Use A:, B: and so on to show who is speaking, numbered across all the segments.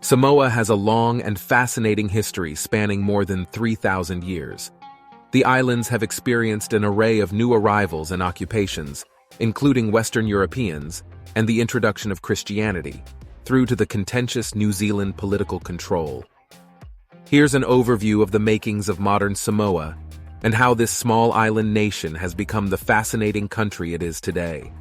A: Samoa has a long and fascinating history spanning more than 3,000 years. The islands have experienced an array of new arrivals and occupations, including Western Europeans and the introduction of Christianity, through to the contentious New Zealand political control. Here's an overview of the makings of modern Samoa and how this small island nation has become the fascinating country it is today.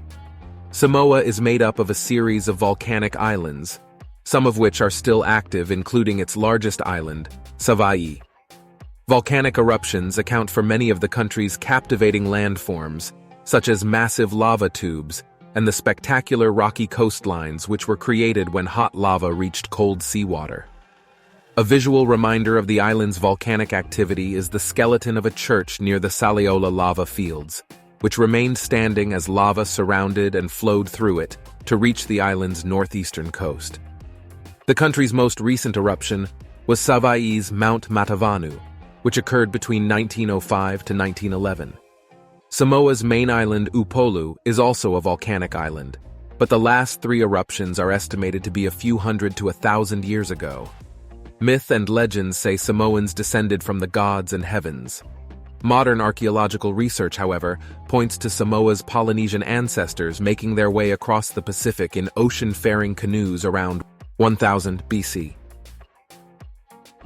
A: Samoa is made up of a series of volcanic islands, some of which are still active, including its largest island, Savaii. Volcanic eruptions account for many of the country's captivating landforms, such as massive lava tubes and the spectacular rocky coastlines which were created when hot lava reached cold seawater. A visual reminder of the island's volcanic activity is the skeleton of a church near the Saliola lava fields, which remained standing as lava surrounded and flowed through it to reach the island's northeastern coast. The country's most recent eruption was Savaii's Mount Matavanu, which occurred between 1905 to 1911. Samoa's main island, Upolu, is also a volcanic island, but the last three eruptions are estimated to be a few hundred to 1,000 years ago. Myth and legends say Samoans descended from the gods and heavens. Modern archaeological research, however, points to Samoa's Polynesian ancestors making their way across the Pacific in ocean-faring canoes around 1000 BC.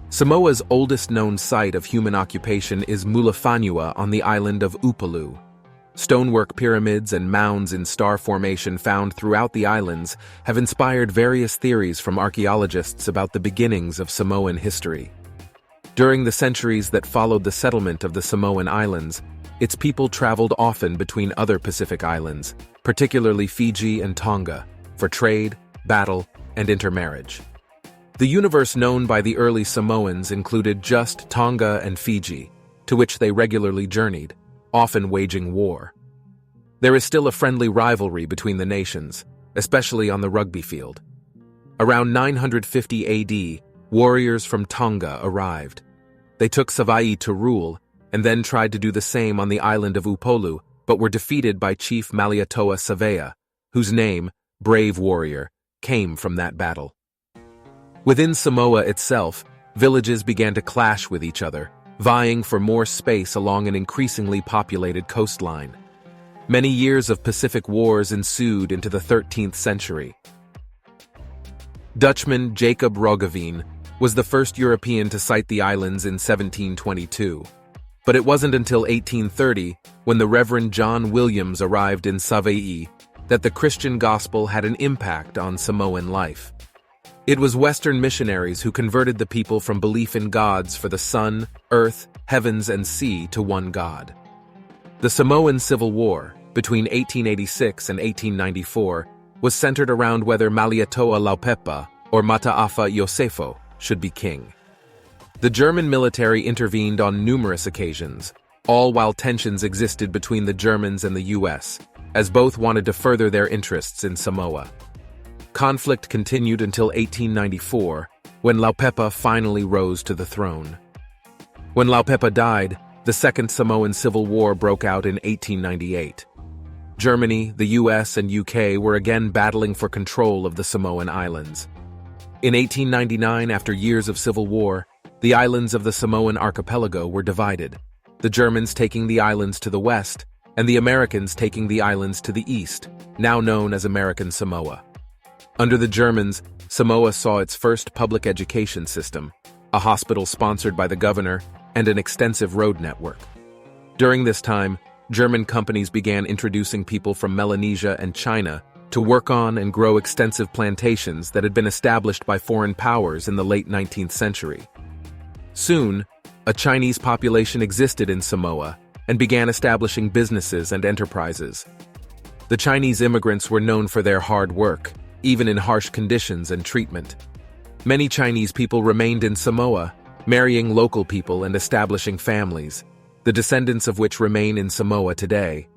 A: Samoa's oldest known site of human occupation is Mulifanua on the island of Upolu. Stonework pyramids and mounds in star formation found throughout the islands have inspired various theories from archaeologists about the beginnings of Samoan history. During the centuries that followed the settlement of the Samoan Islands, its people traveled often between other Pacific islands, particularly Fiji and Tonga, for trade, battle, and intermarriage. The universe known by the early Samoans included just Tonga and Fiji, to which they regularly journeyed, often waging war. There is still a friendly rivalry between the nations, especially on the rugby field. Around 950 AD, warriors from Tonga arrived. They took Savaii to rule, and then tried to do the same on the island of Upolu, but were defeated by Chief Malietoa Savea, whose name, Brave Warrior, came from that battle. Within Samoa itself, villages began to clash with each other, vying for more space along an increasingly populated coastline. Many years of Pacific wars ensued into the 13th century. Dutchman Jacob Roggeveen was the first European to sight the islands in 1722, but it wasn't until 1830, when the Reverend John Williams arrived in Savaii, that the Christian gospel had an impact on Samoan life. It was Western missionaries who converted the people from belief in gods for the sun, earth, heavens, and sea to one God. The Samoan Civil War, between 1886 and 1894, was centered around whether Malietoa Laupepa or Mataafa Iosefo should be king. The German military intervened on numerous occasions, all while tensions existed between the Germans and the US, as both wanted to further their interests in Samoa. Conflict continued until 1894, when Laupepa finally rose to the throne. When Laupepa died, the Second Samoan Civil War broke out in 1898. Germany, the US, and UK were again battling for control of the Samoan Islands. In 1899, after years of civil war, the islands of the Samoan archipelago were divided, the Germans taking the islands to the west, and the Americans taking the islands to the east, now known as American Samoa. Under the Germans, Samoa saw its first public education system, a hospital sponsored by the governor, and an extensive road network. During this time, German companies began introducing people from Melanesia and China to work on and grow extensive plantations that had been established by foreign powers in the late 19th century. Soon, a Chinese population existed in Samoa and began establishing businesses and enterprises. The Chinese immigrants were known for their hard work, even in harsh conditions and treatment. Many Chinese people remained in Samoa, marrying local people and establishing families, the descendants of which remain in Samoa today.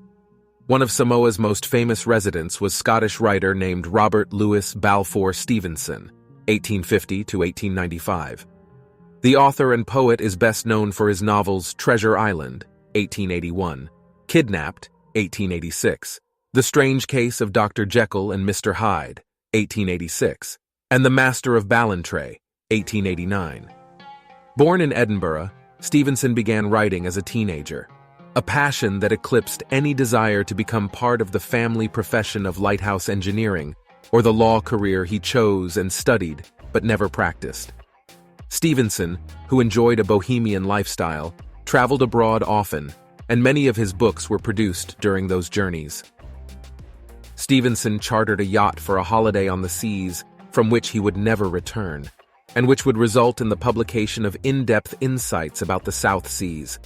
A: One of Samoa's most famous residents was Scottish writer named Robert Louis Balfour Stevenson, 1850 to 1895. The author and poet is best known for his novels Treasure Island, 1881, Kidnapped, 1886, The Strange Case of Dr. Jekyll and Mr. Hyde, 1886, and The Master of Ballantrae, 1889. Born in Edinburgh, Stevenson began writing as a teenager, a passion that eclipsed any desire to become part of the family profession of lighthouse engineering or the law career he chose and studied but never practiced. Stevenson, who enjoyed a bohemian lifestyle, traveled abroad often, and many of his books were produced during those journeys. Stevenson chartered a yacht for a holiday on the seas from which he would never return, and which would result in the publication of in-depth insights about the South Seas.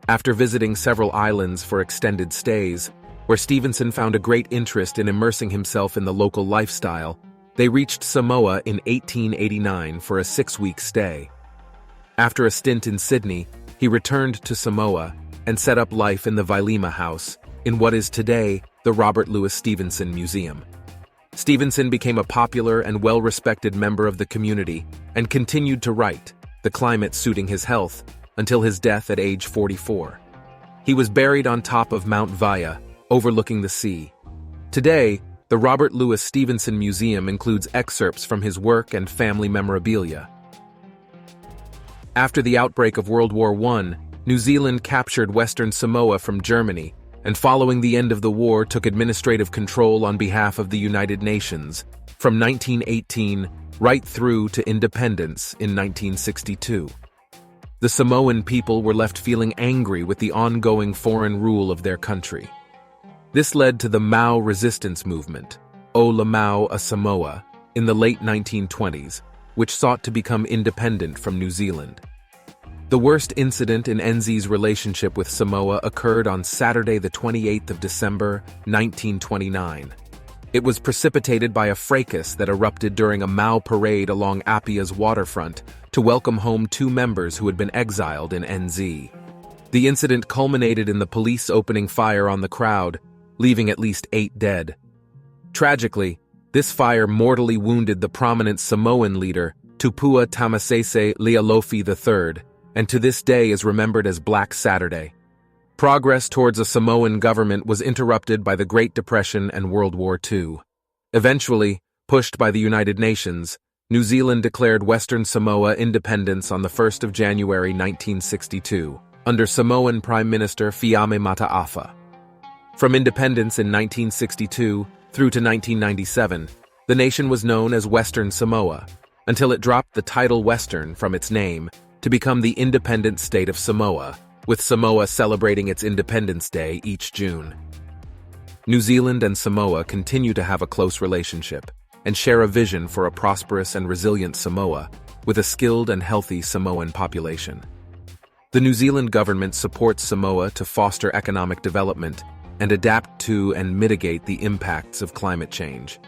A: After visiting several islands for extended stays, where Stevenson found a great interest in immersing himself in the local lifestyle, they reached Samoa in 1889 for a 6-week stay. After a stint in Sydney, he returned to Samoa and set up life in the Vailima House, in what is today the Robert Louis Stevenson Museum. Stevenson became a popular and well-respected member of the community and continued to write, the climate suiting his health, until his death at age 44. He was buried on top of Mount Vaya, overlooking the sea. Today, the Robert Louis Stevenson Museum includes excerpts from his work and family memorabilia. After the outbreak of World War I, New Zealand captured Western Samoa from Germany, and following the end of the war took administrative control on behalf of the United Nations, from 1918 right through to independence in 1962. The Samoan people were left feeling angry with the ongoing foreign rule of their country. This led to the Mau resistance movement, O La Mau a Samoa, in the late 1920s, which sought to become independent from New Zealand. The worst incident in NZ's relationship with Samoa occurred on Saturday the 28th of December, 1929. It was precipitated by a fracas that erupted during a Mau parade along Apia's waterfront to welcome home 2 members who had been exiled in NZ. The incident culminated in the police opening fire on the crowd, leaving at least 8 dead. Tragically, this fire mortally wounded the prominent Samoan leader, Tupua Tamasese Lealofi III, and to this day is remembered as Black Saturday. Progress towards a Samoan government was interrupted by the Great Depression and World War II. Eventually, pushed by the United Nations, New Zealand declared Western Samoa independence on the 1st of January 1962, under Samoan Prime Minister Fiame Mataafa. From independence in 1962 through to 1997, the nation was known as Western Samoa, until it dropped the title Western from its name to become the independent state of Samoa, with Samoa celebrating its Independence Day each June. New Zealand and Samoa continue to have a close relationship and share a vision for a prosperous and resilient Samoa with a skilled and healthy Samoan population. The New Zealand government supports Samoa to foster economic development and adapt to and mitigate the impacts of climate change.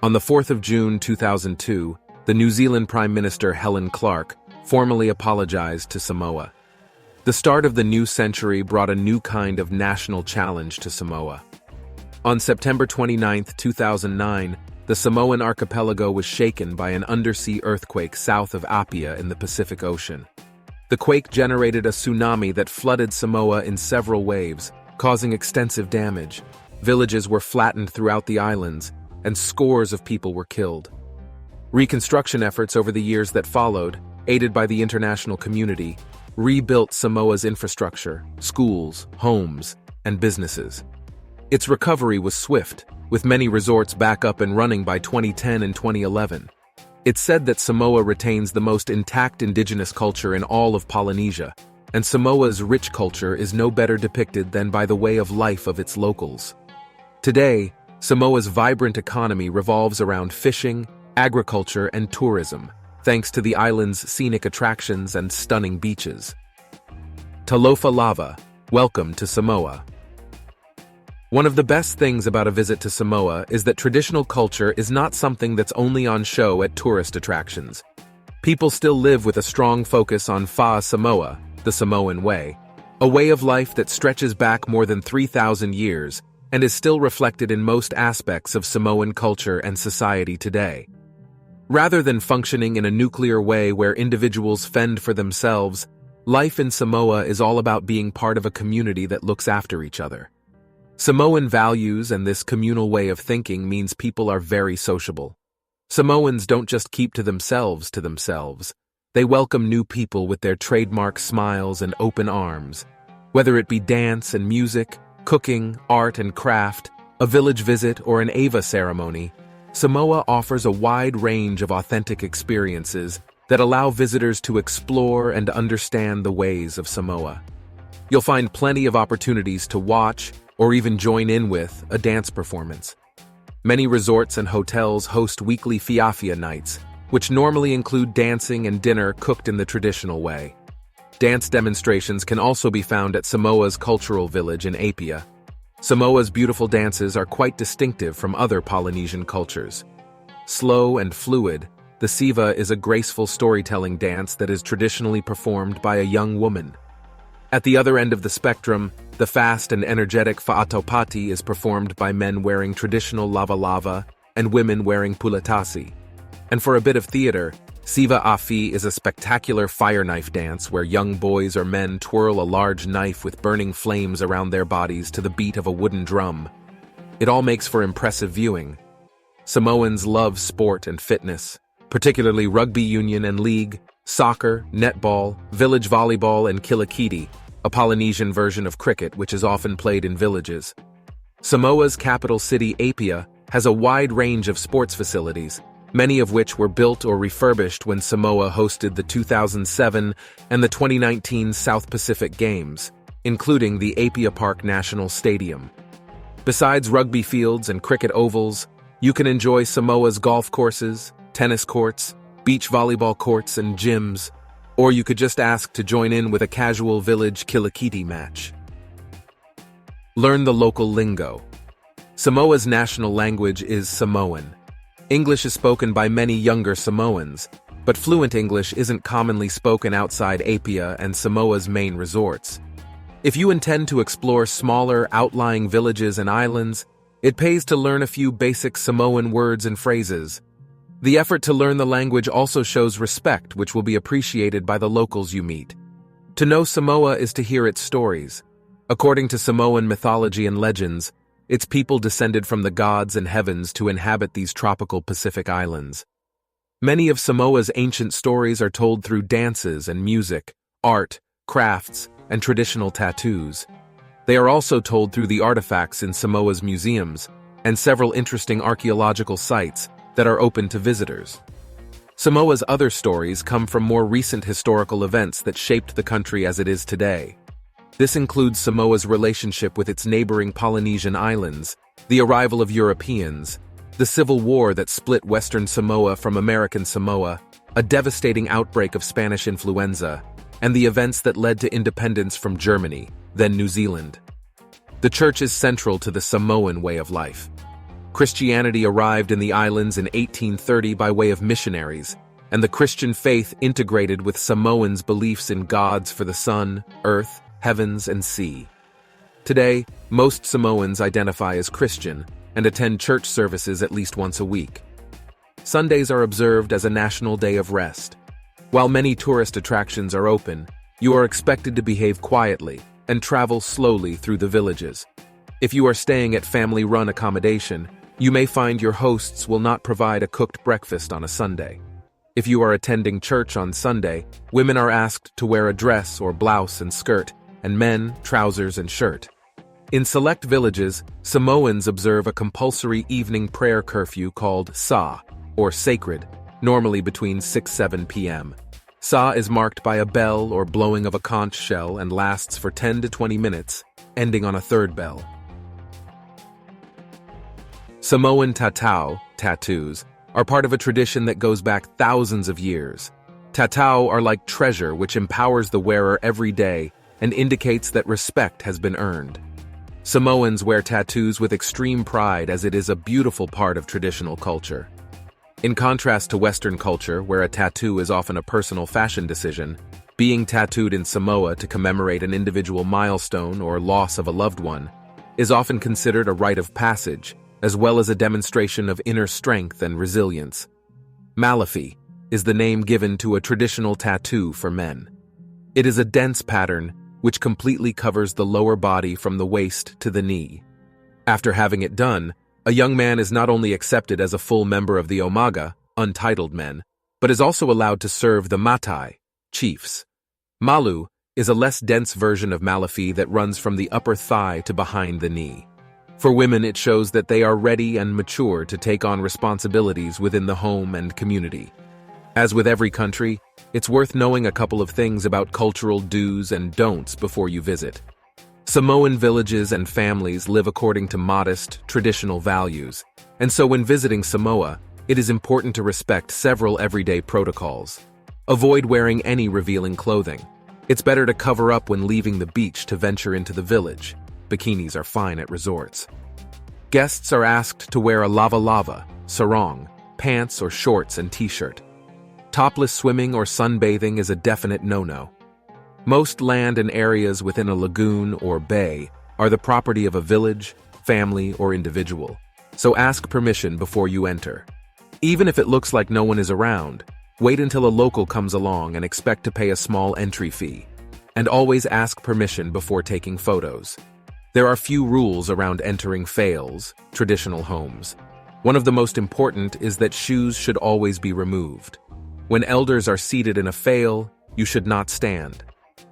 A: On the 4th of June 2002, the New Zealand Prime Minister Helen Clark formally apologized to Samoa. The start of the new century brought a new kind of national challenge to Samoa. On September 29, 2009, the Samoan archipelago was shaken by an undersea earthquake south of Apia in the Pacific Ocean. The quake generated a tsunami that flooded Samoa in several waves, causing extensive damage. Villages were flattened throughout the islands, and scores of people were killed. Reconstruction efforts over the years that followed, aided by the international community, rebuilt Samoa's infrastructure, schools, homes, and businesses. Its recovery was swift, with many resorts back up and running by 2010 and 2011. It's said that Samoa retains the most intact indigenous culture in all of Polynesia, and Samoa's rich culture is no better depicted than by the way of life of its locals. Today, Samoa's vibrant economy revolves around fishing, agriculture, and tourism, thanks to the island's scenic attractions and stunning beaches. Talofa Lava, welcome to Samoa. One of the best things about a visit to Samoa is that traditional culture is not something that's only on show at tourist attractions. People still live with a strong focus on Fa'a Samoa, the Samoan way, a way of life that stretches back more than 3,000 years and is still reflected in most aspects of Samoan culture and society today. Rather than functioning in a nuclear way where individuals fend for themselves, life in Samoa is all about being part of a community that looks after each other. Samoan values and this communal way of thinking means people are very sociable. Samoans don't just keep to themselves. They welcome new people with their trademark smiles and open arms. Whether it be dance and music, cooking, art and craft, a village visit, or an Ava ceremony, Samoa offers a wide range of authentic experiences that allow visitors to explore and understand the ways of Samoa. You'll find plenty of opportunities to watch or even join in with a dance performance. Many resorts and hotels host weekly fiafia nights, which normally include dancing and dinner cooked in the traditional way. Dance demonstrations can also be found at Samoa's cultural village in Apia. Samoa's beautiful dances are quite distinctive from other Polynesian cultures. Slow and fluid, the siva is a graceful storytelling dance that is traditionally performed by a young woman. At the other end of the spectrum, the fast and energetic fa'atopati is performed by men wearing traditional lava and women wearing pulatasi. And for a bit of theater, siva afi is a spectacular fire knife dance where young boys or men twirl a large knife with burning flames around their bodies to the beat of a wooden drum. It all makes for impressive viewing. Samoans love sport and fitness, particularly rugby union and league, soccer, netball, village volleyball, and kilakiti, a Polynesian version of cricket which is often played in villages. Samoa's capital city, Apia, has a wide range of sports facilities, many of which were built or refurbished when Samoa hosted the 2007 and the 2019 South Pacific Games, including the Apia Park National Stadium. Besides rugby fields and cricket ovals, you can enjoy Samoa's golf courses, tennis courts, beach volleyball courts, and gyms, or you could just ask to join in with a casual village kilakiti match. Learn the local lingo. Samoa's national language is Samoan. English is spoken by many younger Samoans, but fluent English isn't commonly spoken outside Apia and Samoa's main resorts. If you intend to explore smaller, outlying villages and islands, it pays to learn a few basic Samoan words and phrases. The effort to learn the language also shows respect, which will be appreciated by the locals you meet. To know Samoa is to hear its stories. According to Samoan mythology and legends, its people descended from the gods and heavens to inhabit these tropical Pacific islands. Many of Samoa's ancient stories are told through dances and music, art, crafts, and traditional tattoos. They are also told through the artifacts in Samoa's museums and several interesting archaeological sites that are open to visitors. Samoa's other stories come from more recent historical events that shaped the country as it is today. This includes Samoa's relationship with its neighboring Polynesian islands, the arrival of Europeans, the civil war that split Western Samoa from American Samoa, a devastating outbreak of Spanish influenza, and the events that led to independence from Germany, then New Zealand. The church is central to the Samoan way of life. Christianity arrived in the islands in 1830 by way of missionaries, and the Christian faith integrated with Samoans' beliefs in gods for the sun, earth, heavens, and sea. Today, most Samoans identify as Christian and attend church services at least once a week. Sundays are observed as a national day of rest. While many tourist attractions are open, you are expected to behave quietly and travel slowly through the villages. If you are staying at family-run accommodation, you may find your hosts will not provide a cooked breakfast on a Sunday. If you are attending church on Sunday, women are asked to wear a dress or blouse and skirt, and men, trousers and shirt. In select villages, Samoans observe a compulsory evening prayer curfew called sa, or sacred, normally between 6-7 p.m. Sa is marked by a bell or blowing of a conch shell and lasts for 10 to 20 minutes, ending on a third bell. Samoan tatau, tattoos, are part of a tradition that goes back thousands of years. Tatau are like treasure which empowers the wearer every day and indicates that respect has been earned. Samoans wear tattoos with extreme pride as it is a beautiful part of traditional culture. In contrast to Western culture, where a tattoo is often a personal fashion decision, being tattooed in Samoa to commemorate an individual milestone or loss of a loved one is often considered a rite of passage, as well as a demonstration of inner strength and resilience. Malafi is the name given to a traditional tattoo for men. It is a dense pattern which completely covers the lower body from the waist to the knee. After having it done, A young man is not only accepted as a full member of the Omaga, untitled men, but is also allowed to serve the Matai, chiefs. Malu is a less dense version of Malafi that runs from the upper thigh to behind the knee. For women, it shows that they are ready and mature to take on responsibilities within the home and community. As with every country, it's worth knowing a couple of things about cultural do's and don'ts before you visit. Samoan villages and families live according to modest, traditional values, and so when visiting Samoa, it is important to respect several everyday protocols. Avoid wearing any revealing clothing. It's better to cover up when leaving the beach to venture into the village. Bikinis are fine at resorts. Guests are asked to wear a lava, sarong, pants or shorts and t-shirt. Topless swimming or sunbathing is a definite no-no. Most land and areas within a lagoon or bay are the property of a village, family, or individual, so ask permission before you enter. Even if it looks like no one is around, wait until a local comes along and expect to pay a small entry fee. And always ask permission before taking photos. There are few rules around entering fails, traditional homes. One of the most important is that shoes should always be removed. When elders are seated in a fail, you should not stand.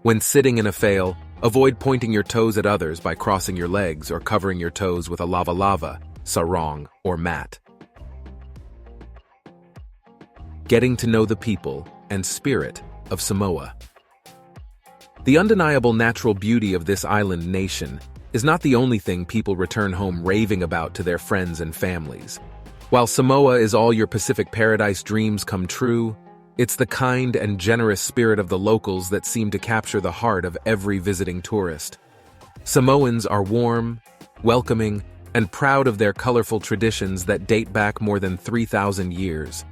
A: When sitting in a fail, avoid pointing your toes at others by crossing your legs or covering your toes with a lava, sarong, or mat. Getting to know the people and spirit of Samoa. The undeniable natural beauty of this island nation is not the only thing people return home raving about to their friends and families. While Samoa is all your Pacific paradise dreams come true, it's the kind and generous spirit of the locals that seem to capture the heart of every visiting tourist. Samoans are warm, welcoming, and proud of their colorful traditions that date back more than 3,000 years.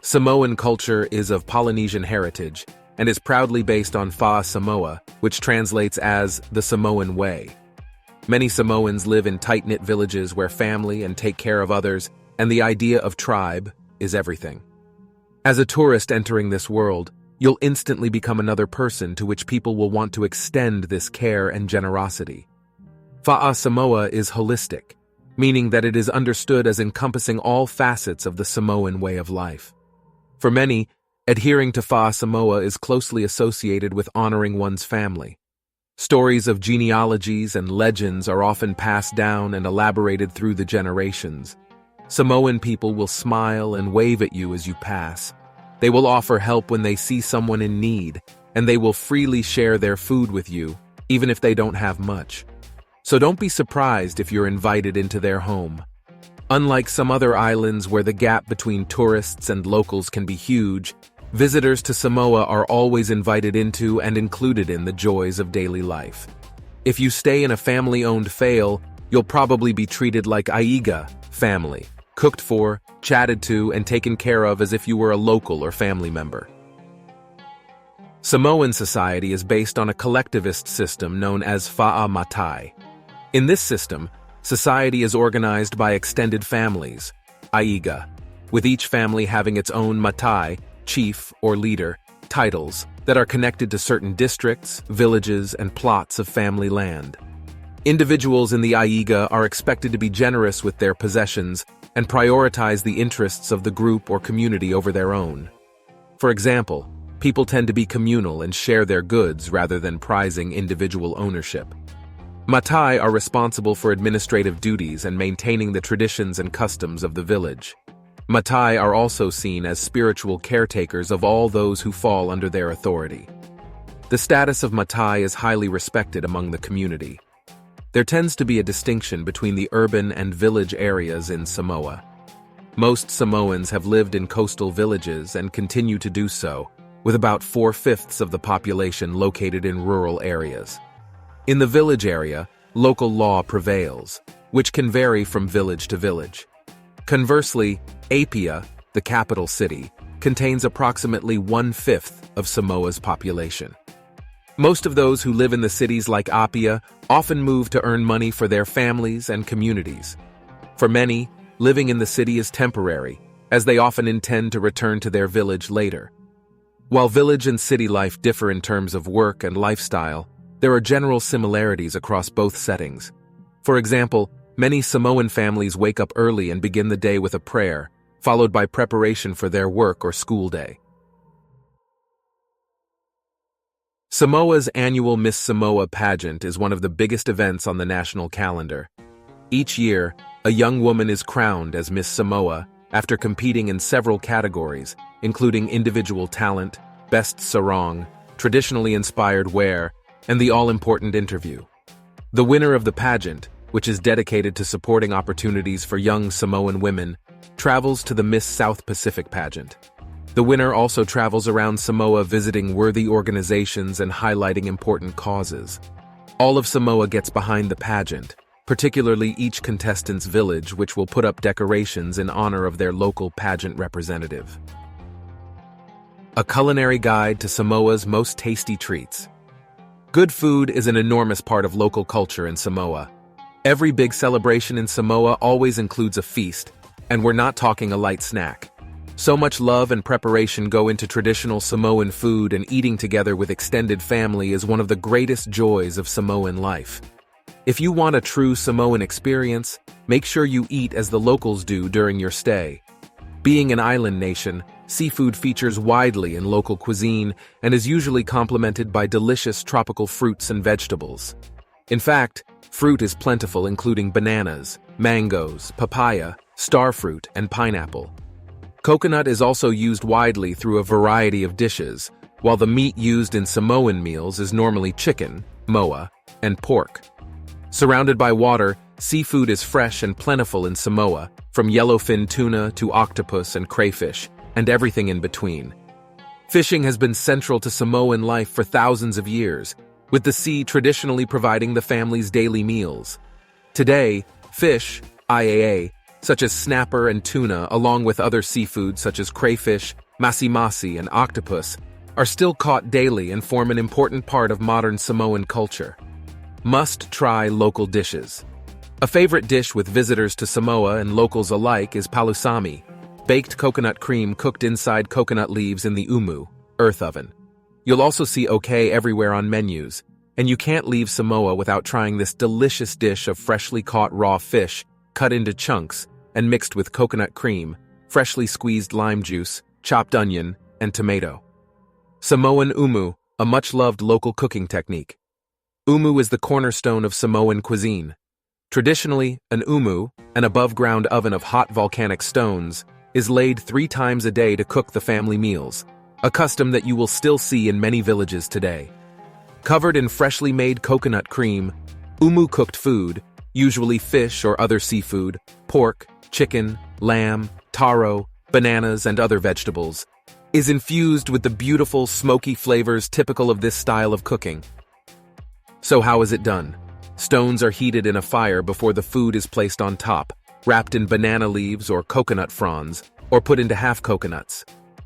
A: Samoan culture is of Polynesian heritage and is proudly based on Fa'a Samoa, which translates as the Samoan way. Many Samoans live in tight-knit villages where family and take care of others, and the idea of tribe is everything. As a tourist entering this world, you'll instantly become another person to which people will want to extend this care and generosity. Fa'a Samoa is holistic, meaning that it is understood as encompassing all facets of the Samoan way of life. For many, adhering to Fa'a Samoa is closely associated with honoring one's family. Stories of genealogies and legends are often passed down and elaborated through the generations. Samoan people will smile and wave at you as you pass. They will offer help when they see someone in need, and they will freely share their food with you, even if they don't have much. So don't be surprised if you're invited into their home. Unlike some other islands where the gap between tourists and locals can be huge, visitors to Samoa are always invited into and included in the joys of daily life. If you stay in a family-owned fail, you'll probably be treated like Aiga, family, cooked for, chatted to, and taken care of as if you were a local or family member. Samoan society is based on a collectivist system known as Fa'a Matai. In this system, society is organized by extended families, Aiga, with each family having its own Matai, chief or leader, titles that are connected to certain districts, villages, and plots of family land. Individuals in the Aiga are expected to be generous with their possessions and prioritize the interests of the group or community over their own. For example, people tend to be communal and share their goods rather than prizing individual ownership. Matai are responsible for administrative duties and maintaining the traditions and customs of the village. Matai are also seen as spiritual caretakers of all those who fall under their authority. The status of Matai is highly respected among the community. There tends to be a distinction between the urban and village areas in Samoa. Most Samoans have lived in coastal villages and continue to do so, with about 4/5 of the population located in rural areas. In the village area, local law prevails, which can vary from village to village. Conversely, Apia, the capital city, contains approximately 1/5 of Samoa's population. Most of those who live in the cities like Apia often move to earn money for their families and communities. For many, living in the city is temporary, as they often intend to return to their village later. While village and city life differ in terms of work and lifestyle, there are general similarities across both settings. For example, Many Samoan families wake up early and begin the day with a prayer, followed by preparation for their work or school day. Samoa's annual Miss Samoa pageant is one of the biggest events on the national calendar. Each year, a young woman is crowned as Miss Samoa after competing in several categories, including individual talent, best sarong, traditionally inspired wear, and the all-important interview. The winner of the pageant, which is dedicated to supporting opportunities for young Samoan women, travels to the Miss South Pacific pageant. The winner also travels around Samoa visiting worthy organizations and highlighting important causes. All of Samoa gets behind the pageant, particularly each contestant's village, which will put up decorations in honor of their local pageant representative. A culinary guide to Samoa's most tasty treats. Good food is an enormous part of local culture in Samoa. Every big celebration in Samoa always includes a feast, and we're not talking a light snack. So much love and preparation go into traditional Samoan food, and eating together with extended family is one of the greatest joys of Samoan life. If you want a true Samoan experience, make sure you eat as the locals do during your stay. Being an island nation, seafood features widely in local cuisine and is usually complemented by delicious tropical fruits and vegetables. In fact, fruit is plentiful, including bananas, mangoes, papaya, starfruit, and pineapple. Coconut is also used widely through a variety of dishes, while the meat used in Samoan meals is normally chicken, moa, and pork. Surrounded by water, seafood is fresh and plentiful in Samoa, from yellowfin tuna to octopus and crayfish, and everything in between. Fishing has been central to Samoan life for thousands of years, with the sea traditionally providing the family's daily meals. Today, fish, IAA, such as snapper and tuna, along with other seafood such as crayfish, masi-masi, and octopus, are still caught daily and form an important part of modern Samoan culture. Must-try local dishes. A favorite dish with visitors to Samoa and locals alike is palusami, baked coconut cream cooked inside coconut leaves in the umu, earth oven. You'll also see okay everywhere on menus, and you can't leave Samoa without trying this delicious dish of freshly caught raw fish, cut into chunks, and mixed with coconut cream, freshly squeezed lime juice, chopped onion, and tomato. Samoan umu, a much-loved local cooking technique. Umu is the cornerstone of Samoan cuisine. Traditionally, an umu, an above-ground oven of hot volcanic stones, is laid 3 times a day to cook the family meals, a custom that you will still see in many villages today. Covered in freshly made coconut cream, umu-cooked food, usually fish or other seafood, pork, chicken, lamb, taro, bananas, and other vegetables, is infused with the beautiful, smoky flavors typical of this style of cooking. So how is it done? Stones are heated in a fire before the food is placed on top, wrapped in banana leaves or coconut fronds, or put into half coconuts.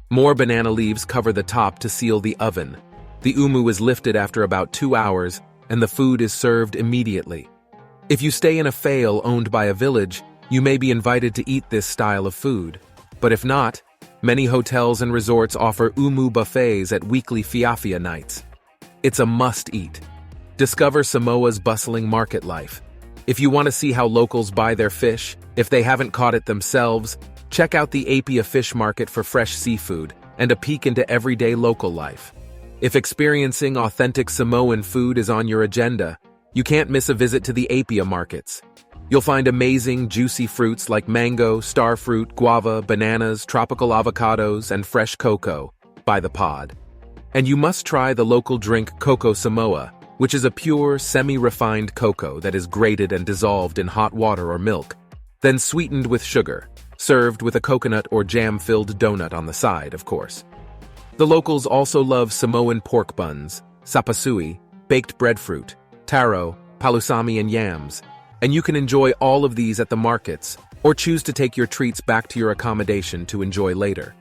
A: More banana leaves cover the top to seal the oven. The umu is lifted after about 2 hours, and the food is served immediately. If you stay in a fail owned by a village, you may be invited to eat this style of food. But if not, many hotels and resorts offer umu buffets at weekly fiafia nights. It's a must-eat. Discover Samoa's bustling market life. If you want to see how locals buy their fish, if they haven't caught it themselves, check out the Apia Fish Market for fresh seafood and a peek into everyday local life. If experiencing authentic Samoan food is on your agenda, you can't miss a visit to the Apia markets. You'll find amazing, juicy fruits like mango, starfruit, guava, bananas, tropical avocados, and fresh cocoa by the pod. And you must try the local drink Cocoa Samoa, which is a pure, semi-refined cocoa that is grated and dissolved in hot water or milk, then sweetened with sugar, served with a coconut or jam-filled donut on the side, of course. The locals also love Samoan pork buns, sapasui, baked breadfruit, taro, palusami, and yams, and you can enjoy all of these at the markets, or choose to take your treats back to your accommodation to enjoy later.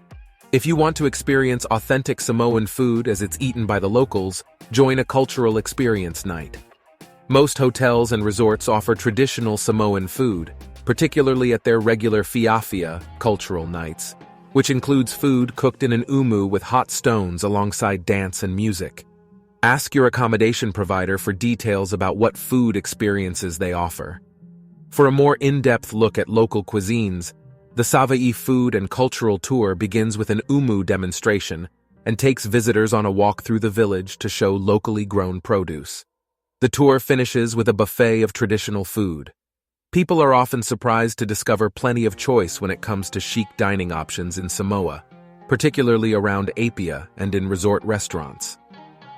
A: If you want to experience authentic Samoan food as it's eaten by the locals, join a cultural experience night. Most hotels and resorts offer traditional Samoan food, particularly at their regular fiafia cultural nights, which includes food cooked in an umu with hot stones alongside dance and music. Ask your accommodation provider for details about what food experiences they offer. For a more in-depth look at local cuisines, the Savaii Food and Cultural Tour begins with an umu demonstration and takes visitors on a walk through the village to show locally grown produce. The tour finishes with a buffet of traditional food. People are often surprised to discover plenty of choice when it comes to chic dining options in Samoa, particularly around Apia and in resort restaurants.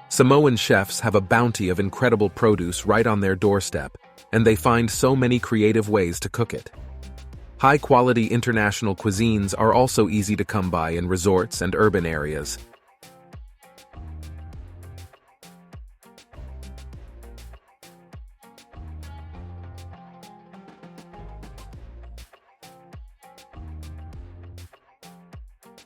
A: Samoan chefs have a bounty of incredible produce right on their doorstep, and they find so many creative ways to cook it. High-quality international cuisines are also easy to come by in resorts and urban areas,